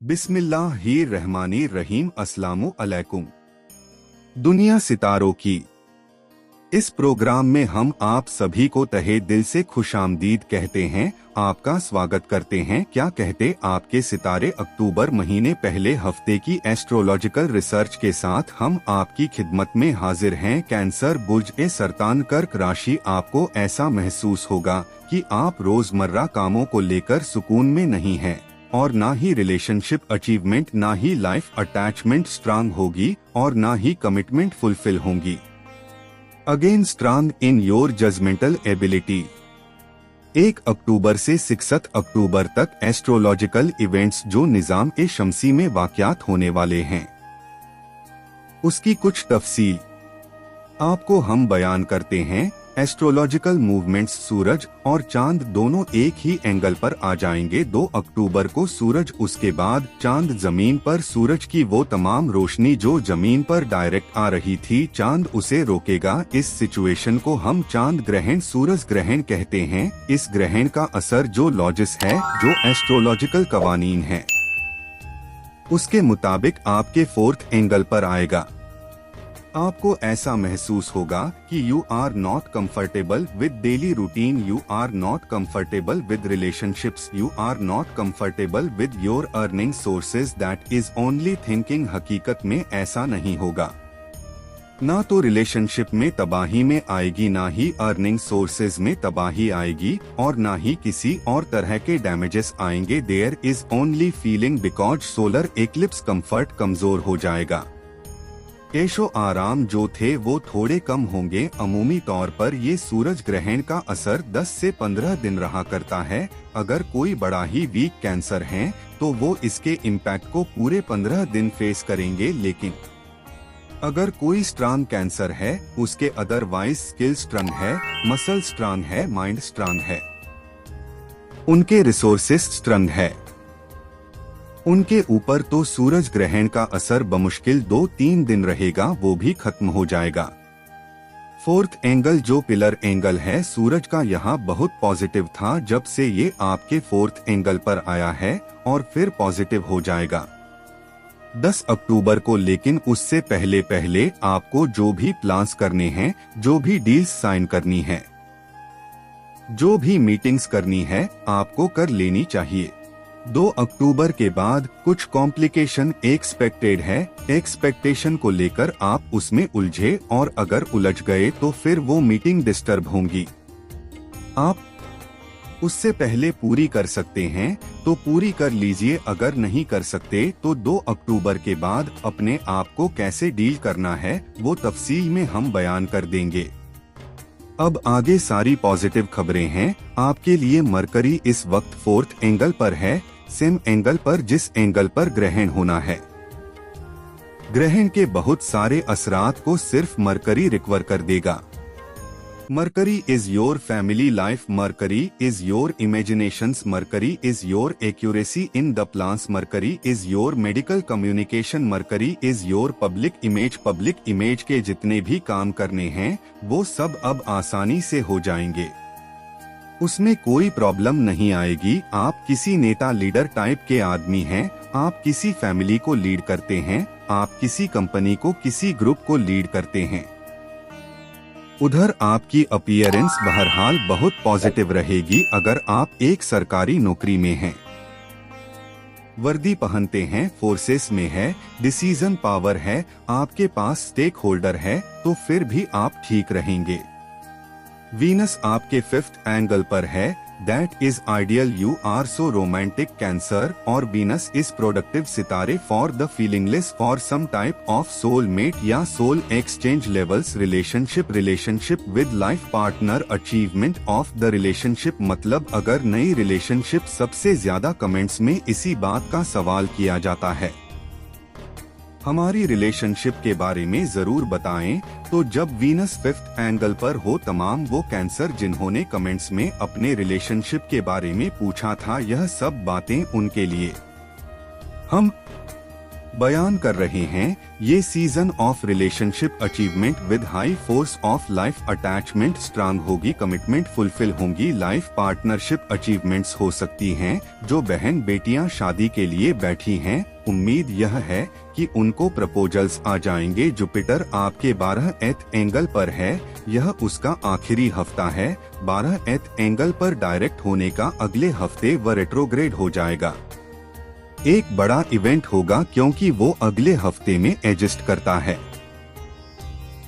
बिस्मिल्लाहिर्रहमानिर्रहीम। अस्सलामु अलैकुम। दुनिया सितारों की इस प्रोग्राम में हम आप सभी को तहे दिल से खुशामदीद कहते हैं, आपका स्वागत करते हैं। क्या कहते आपके सितारे अक्टूबर महीने पहले हफ्ते की एस्ट्रोलॉजिकल रिसर्च के साथ हम आपकी खिदमत में हाजिर हैं। कैंसर, बुर्ज ए सरतान, कर्क राशि। आपको ऐसा महसूस होगा कि आप रोजमर्रा कामों को लेकर सुकून में नहीं हैं और ना ही रिलेशनशिप अचीवमेंट, ना ही लाइफ अटैचमेंट स्ट्रांग होगी और ना ही कमिटमेंट फुलफिल होंगी। Again strong in your judgmental ability. 1 अक्टूबर से 6 अक्टूबर तक एस्ट्रोलॉजिकल इवेंट्स जो निजाम ए शमसी में वाक़यात होने वाले हैं, उसकी कुछ तफसील आपको हम बयान करते हैं। Astrological movements. सूरज और चांद दोनों एक ही एंगल पर आ जाएंगे 2 अक्टूबर को। सूरज, उसके बाद चांद जमीन पर। सूरज की वो तमाम रोशनी जो जमीन पर डायरेक्ट आ रही थी, चांद उसे रोकेगा। इस सिचुएशन को हम चांद ग्रहण, सूरज ग्रहण कहते हैं। इस ग्रहण का असर जो लॉजिस है, जो एस्ट्रोलॉजिकल कवानीन है, उसके मुताबिक आपके 4th एंगल पर आएगा। आपको ऐसा महसूस होगा कि you are not comfortable with daily routine, you are not comfortable with relationships, you are not comfortable with your earning sources. That is only thinking. हकीकत में ऐसा नहीं होगा। ना तो रिलेशनशिप में तबाही में आएगी, ना ही अर्निंग सोर्सेज में तबाही आएगी और ना ही किसी और तरह के डैमेजेस आएंगे। There is only feeling because solar eclipse. Comfort कमजोर हो जाएगा। ऐशो आराम जो थे वो थोड़े कम होंगे। अमूमी तौर पर ये सूरज ग्रहण का असर 10 से 15 दिन रहा करता है। अगर कोई बड़ा ही वीक कैंसर है तो वो इसके इम्पैक्ट को पूरे 15 दिन फेस करेंगे, लेकिन अगर कोई स्ट्रांग कैंसर है, उसके अदरवाइज स्किल स्ट्रांग है, मसल स्ट्रांग है, माइंड स्ट्रांग है, उनके रिसोर्सेस स्ट्रांग है, उनके ऊपर तो सूरज ग्रहण का असर बमुश्किल 2-3 दिन रहेगा, वो भी खत्म हो जाएगा। 4th एंगल जो पिलर एंगल है सूरज का, यहाँ बहुत पॉजिटिव था। जब से ये आपके 4th एंगल पर आया है और फिर पॉजिटिव हो जाएगा 10 अक्टूबर को। लेकिन उससे पहले पहले आपको जो भी प्लान्स करने हैं, जो भी डील्स साइन करनी है, जो भी मीटिंग्स करनी है, आपको कर लेनी चाहिए। 2 अक्टूबर के बाद कुछ कॉम्प्लिकेशन एक्सपेक्टेड है। एक्सपेक्टेशन को लेकर आप उसमें उलझे और अगर उलझ गए तो फिर वो मीटिंग डिस्टर्ब होंगी। आप उससे पहले पूरी कर सकते हैं तो पूरी कर लीजिए, अगर नहीं कर सकते तो 2 अक्टूबर के बाद अपने आप को कैसे डील करना है वो तफसील में हम बयान कर देंगे। अब आगे सारी पॉजिटिव खबरें हैं आपके लिए। मरकरी इस वक्त 4th एंगल पर है, सेम एंगल पर जिस एंगल पर ग्रहण होना है। ग्रहण के बहुत सारे असरात को सिर्फ मरकरी रिकवर कर देगा। Mercury is your family life, mercury is your imaginations, mercury is your accuracy in the plans, mercury is your medical communication, mercury is your public image. Public image के जितने भी काम करने हैं वो सब अब आसानी से हो जाएंगे, उसमें कोई प्रॉब्लम नहीं आएगी। आप किसी नेता लीडर टाइप के आदमी हैं, आप किसी फैमिली को लीड करते हैं, आप किसी कंपनी को, किसी ग्रुप को लीड करते हैं। उधर आपकी अपीयरेंस बहरहाल बहुत पॉजिटिव रहेगी। अगर आप एक सरकारी नौकरी में हैं, वर्दी पहनते हैं, फोर्सेस में है, डिसीजन पावर है, आपके पास स्टेक होल्डर है, तो फिर भी आप ठीक रहेंगे। वीनस आपके 5th एंगल पर है। That is ideal, you are so romantic cancer. और वीनस इज प्रोडक्टिव सितारे for the feelingless, for some type of soulmate या soul exchange levels. Relationship with life partner, achievement of the relationship. मतलब अगर नई relationship, सबसे ज्यादा comments में इसी बात का सवाल किया जाता है, हमारी रिलेशनशिप के बारे में जरूर बताएं। तो जब वीनस 5th एंगल पर हो, तमाम वो कैंसर जिन्होंने कमेंट्स में अपने रिलेशनशिप के बारे में पूछा था, यह सब बातें उनके लिए हम बयान कर रहे हैं। ये season of relationship achievement with high force of life attachment strong होगी, कमिटमेंट फुलफिल होंगी, लाइफ पार्टनरशिप अचीवमेंट्स हो सकती हैं। जो बहन बेटियां शादी के लिए बैठी हैं, उम्मीद यह है कि उनको प्रपोजल्स आ जाएंगे। जुपिटर आपके 12th एंगल पर है, यह उसका आखिरी हफ्ता है। 12th एंगल पर डायरेक्ट होने का अगले हफ्ते व रेट्रोग्रेड हो जाएगा। एक बड़ा इवेंट होगा क्योंकि वो अगले हफ्ते में एडजस्ट करता है,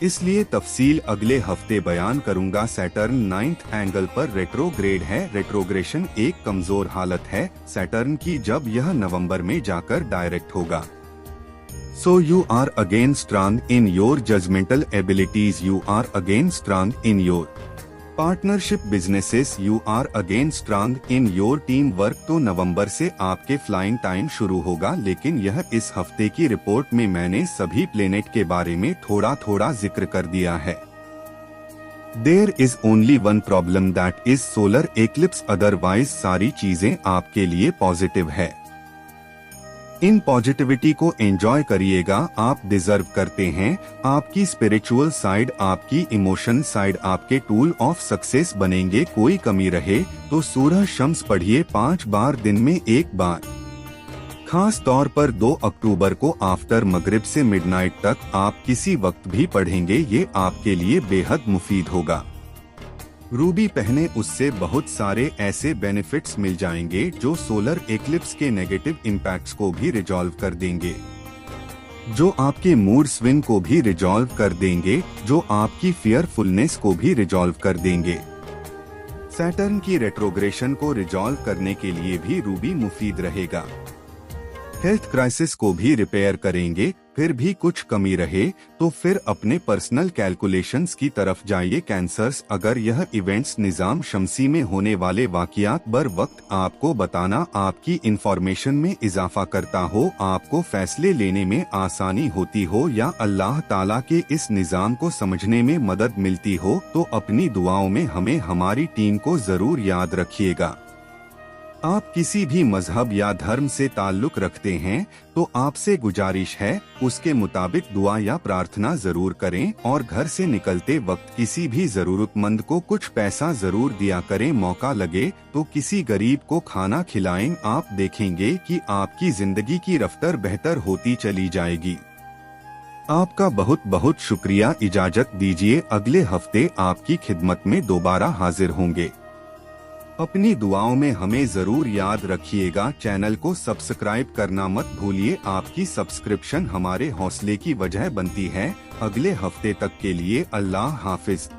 इसलिए तफसील अगले हफ्ते बयान करूंगा। सैटर्न 9th एंगल पर रेट्रोग्रेड है। रेट्रोग्रेशन एक कमजोर हालत है सैटर्न की, जब यह नवंबर में जाकर डायरेक्ट होगा। So you are again strong in your judgmental abilities. You are again strong in your partnership businesses. You are again strong in your team work. तो नवंबर से आपके फ्लाइंग टाइम शुरू होगा, लेकिन यह इस हफ्ते की रिपोर्ट में मैंने सभी प्लेनेट के बारे में थोड़ा थोड़ा जिक्र कर दिया है। There is only one problem, that is solar eclipse, otherwise सारी चीजें आपके लिए पॉजिटिव है। इन पॉजिटिविटी को एंजॉय करिएगा, आप डिजर्व करते हैं। आपकी स्पिरिचुअल साइड, आपकी इमोशन साइड आपके टूल ऑफ सक्सेस बनेंगे। कोई कमी रहे तो सूरह शम्स पढ़िए 5 बार दिन में 1 बार। खास तौर पर 2 अक्टूबर को आफ्टर मगरिब से मिडनाइट तक आप किसी वक्त भी पढ़ेंगे, ये आपके लिए बेहद मुफीद होगा। रूबी पहने, उससे बहुत सारे ऐसे बेनिफिट्स मिल जाएंगे जो सोलर एक्लिप्स के नेगेटिव इम्पैक्ट्स को भी रिजॉल्व कर देंगे, जो आपके मूड स्विंग को भी रिजॉल्व कर देंगे, जो आपकी फियरफुलनेस को भी रिजॉल्व कर देंगे। सैटर्न की रेट्रोग्रेशन को रिजॉल्व करने के लिए भी रूबी मुफीद रहेगा। हेल्थ क्राइसिस को भी रिपेयर करेंगे। फिर भी कुछ कमी रहे तो फिर अपने पर्सनल कैलकुलेशंस की तरफ जाइए। कैंसर्स, अगर यह इवेंट्स निजाम शमसी में होने वाले वाकयात बर वक्त आपको बताना आपकी इंफॉर्मेशन में इजाफा करता हो, आपको फैसले लेने में आसानी होती हो या अल्लाह ताला के इस निजाम को समझने में मदद मिलती हो, तो अपनी दुआओं में हमें हमारी टीम को जरूर याद रखिएगा। आप किसी भी मजहब या धर्म से ताल्लुक रखते हैं तो आपसे गुजारिश है उसके मुताबिक दुआ या प्रार्थना जरूर करें, और घर से निकलते वक्त किसी भी जरूरतमंद को कुछ पैसा जरूर दिया करें। मौका लगे तो किसी गरीब को खाना खिलाएं। आप देखेंगे कि आपकी जिंदगी की रफ्तार बेहतर होती चली जाएगी। आपका बहुत बहुत शुक्रिया। इजाजत दीजिए, अगले हफ्ते आपकी खिदमत में दोबारा हाजिर होंगे। अपनी दुआओं में हमें जरूर याद रखिएगा। चैनल को सब्सक्राइब करना मत भूलिए, आपकी सब्सक्रिप्शन हमारे हौसले की वजह बनती है। अगले हफ्ते तक के लिए अल्लाह हाफिज।